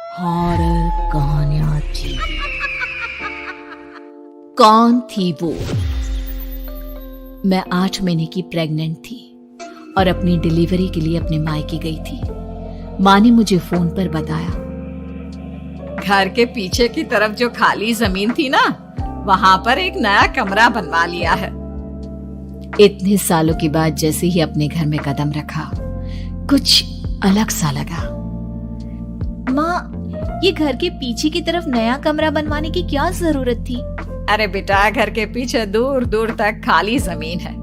Horror कहानियां थी। कौन थी वो? मैं 8 महीने की प्रेग्नेंट थी और अपनी डिलीवरी के लिए अपने मायके गई थी। माँ ने मुझे फोन पर बताया, घर के पीछे की तरफ जो खाली जमीन थी ना, वहां पर एक नया कमरा बनवा लिया है। इतने सालों के बाद जैसे ही अपने घर में कदम रखा, कुछ अलग सा लगा। माँ, ये घर के पीछे की तरफ नया कमरा बनवाने की क्या जरूरत थी? अरे बेटा, घर के पीछे दूर दूर तक खाली जमीन है।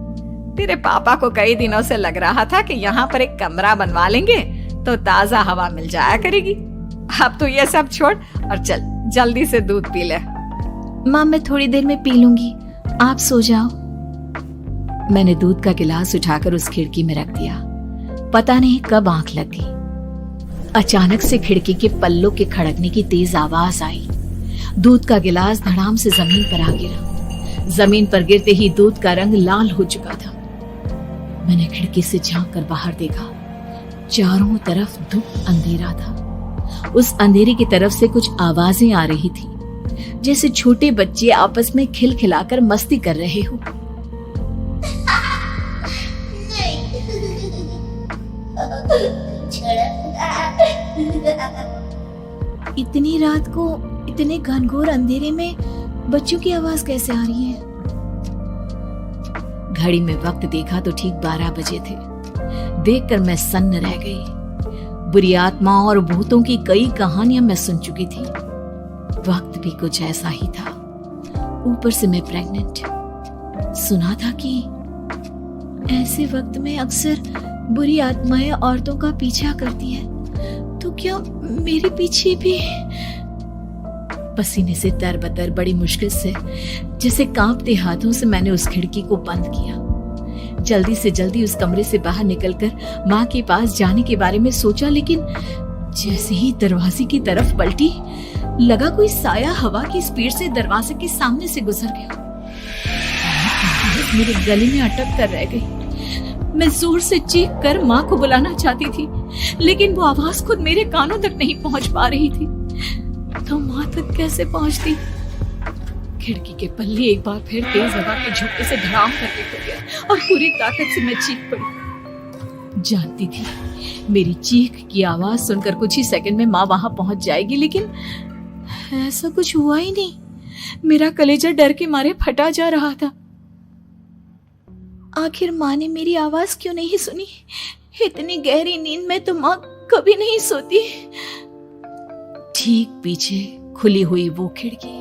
तेरे पापा को कई दिनों से लग रहा था कि यहाँ पर एक कमरा बनवा लेंगे तो ताजा हवा मिल जाया करेगी। अब तो ये सब छोड़ और चल जल्दी से दूध पी ले। माँ, मैं थोड़ी देर में पी लूंगी, आप सो जाओ। मैंने दूध का गिलास उठाकर उस खिड़की में रख दिया। पता नहीं कब आंख लग गई। अचानक से खिड़की के पल्लों के खड़कने की तेज आवाज आई। दूध का गिलास धड़ाम से जमीन पर आ गिरा। जमीन पर गिरते ही दूध का रंग लाल हो चुका था। मैंने खिड़की से झांक कर बाहर देखा। चारों तरफ धुप अंधेरा था। उस अंधेरे की तरफ से कुछ आवाजें आ रही थी, जैसे छोटे बच्चे आपस में खिलखिलाकर मस्ती कर रहे हो। इतनी रात को इतने घनघोर अंधेरे में बच्चों की आवाज कैसे आ रही है? घड़ी में वक्त देखा तो ठीक 12 बजे थे। देखकर मैं सन्न रह गई। बुरी आत्माओं और भूतों की कई कहानियां मैं सुन चुकी थी। वक्त भी कुछ ऐसा ही था। ऊपर से मैं प्रेग्नेंट। सुना था कि ऐसे वक्त में अक्सर बुरी आत्माएं औरतों का पीछा करती हैं। तो क्या मेरे पीछे भी? पसीने से तरबतर बड़ी मुश्किल से, जैसे कांपते हाथों से मैंने उस खिड़की को बंद किया। जल्दी से जल्दी उस कमरे से बाहर निकलकर माँ के पास जाने के बारे में सोचा, लेकिन जैसे ही दरवाजे की तरफ पलटी, लगा कोई साया हवा की स्पीड से दरवाजे के सामने से गुजर गया। मेरे गले में अटक कर रह गई। मैं जोर से चीख कर माँ को बुलाना चाहती थी, लेकिन वो आवाज खुद मेरे कानों तक नहीं पहुंच पा रही थी। तो माँ तक कैसे पहुंचती? खिड़की के पल्ले एक बार फिर तेज हवा के झोंके से धड़ाम करके खुल गया और पूरी ताकत से मैं चीख पड़ी। जानती थी मेरी चीख की आवाज सुनकर कुछ ही सेकंड में माँ वहां पहुंच जाएगी, लेकिन ऐसा कुछ हुआ ही नहीं। मेरा कलेजा डर के मारे फटा जा रहा था। आखिर माँ ने मेरी आवाज क्यों नहीं सुनी? इतनी गहरी नींद में तो माँ कभी नहीं सोती। ठीक पीछे खुली हुई वो खिड़की।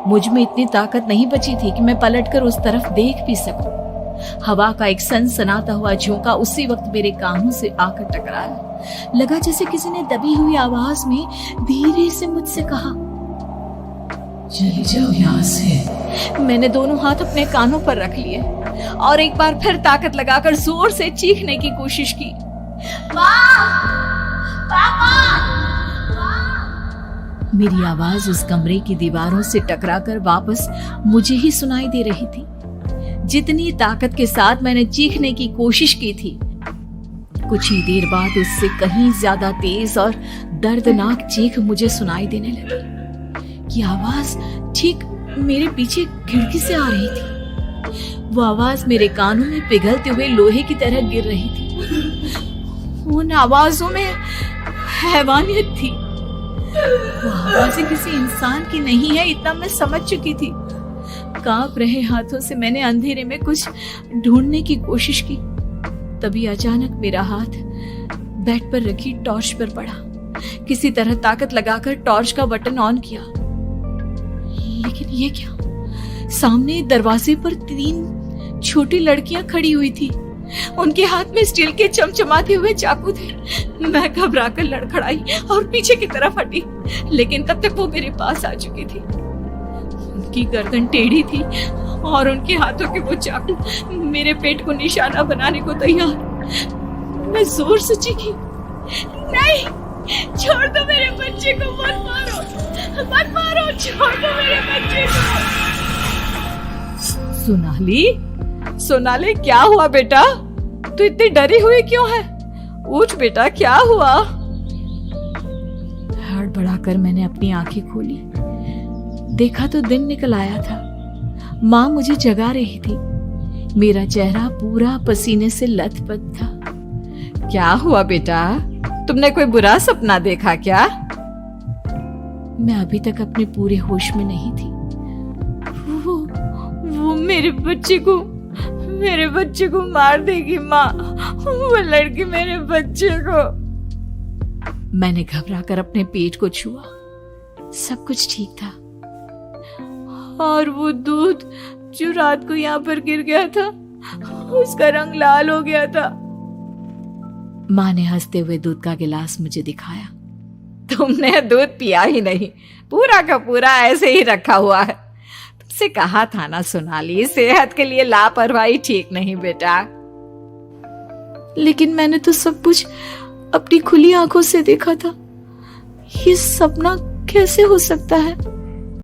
मुझ में इतनी ताकत नहीं बची थी कि मैं पलटकर उस तरफ देख भी सकूं। हवा का एक सनसनाता हुआ झोंका उसी वक्त मेरे कानों से आकर टकराया। लगा जैसे किसी ने दबी हुई आवाज में धीरे से मुझसे कहा, चली जाओ यहाँ से। मैंने दोनों हाथ अपने कानों पर रख लिए और एक बार फिर ताकत लगाकर जोर से चीखने की कोशिश की। मेरी आवाज उस कमरे की दीवारों से टकराकर वापस मुझे ही सुनाई दे रही थी। जितनी ताकत के साथ मैंने चीखने की कोशिश की थी, कुछ ही देर बाद उससे कहीं ज्यादा तेज और दर्दनाक चीख मुझे सुनाई देने लगी। कि आवाज ठीक मेरे पीछे खिड़की से आ रही थी। वो आवाज मेरे कानों में पिघलते हुए लोहे की तरह गिर रही थी। उन आवाजों में हैवानियत थी। वो आवाजें किसी इंसान की नहीं है, इतना मैं समझ चुकी थी। कांप रहे हाथों से मैंने अंधेरे में कुछ ढूंढने की कोशिश की। तभी अचानक मेरा हाथ बेड पर रखी टॉर्च पर पड़ा। किसी तरह ताकत लगाकर टॉर्च का बटन ऑन किया, लेकिन ये क्या? सामने दरवाजे पर 3 छोटी लड़कियां खड़ी हुई थी। उनके हाथ में स्टील के चमचमाते हुए चाकू थे। मैं घबराकर लड़खड़ाई और पीछे की तरफ हटी, लेकिन तब तक वो मेरे पास आ चुकी थी। उनकी गर्दन टेढ़ी थी और उनके हाथों के वो चाकू मेरे पेट को निशाना बनाने को तैयार। मैं जोर से चीखी, नहीं, छोड़ दो मेरे बच्चे को, मत मारो, मत मारो, छोड़ दो मेरे बच्चे को। सोनाली, क्या हुआ बेटा? तू इतनी डरी हुई क्यों है? उठ बेटा, क्या हुआ? हड़बड़ाकर मैंने अपनी आंखें खोली। देखा तो दिन निकल आया था। माँ मुझे जगा रही थी। मेरा चेहरा पूरा पसीने से लथपथ था। क्या हुआ बेटा, तुमने कोई बुरा सपना देखा क्या? मैं अभी तक अपने पूरे होश में नहीं थी। वो मेरे बच्चे को मार देगी माँ। वो लड़की मेरे बच्चे को। मैंने घबराकर अपने पेट को छुआ। सब कुछ ठीक था। और वो दूध जो रात को यहाँ पर गिर गया था, उसका रंग लाल हो गया था। माँ ने हंसते हुए दूध का गिलास मुझे दिखाया। तुमने दूध पिया ही नहीं, पूरा का पूरा ऐसे ही रखा हुआ है। तुमसे कहा था ना सोनाली, सेहत के लिए लापरवाही ठीक नहीं बेटा। लेकिन मैंने तो सब कुछ अपनी खुली आंखों से देखा था। ये सपना कैसे हो सकता है?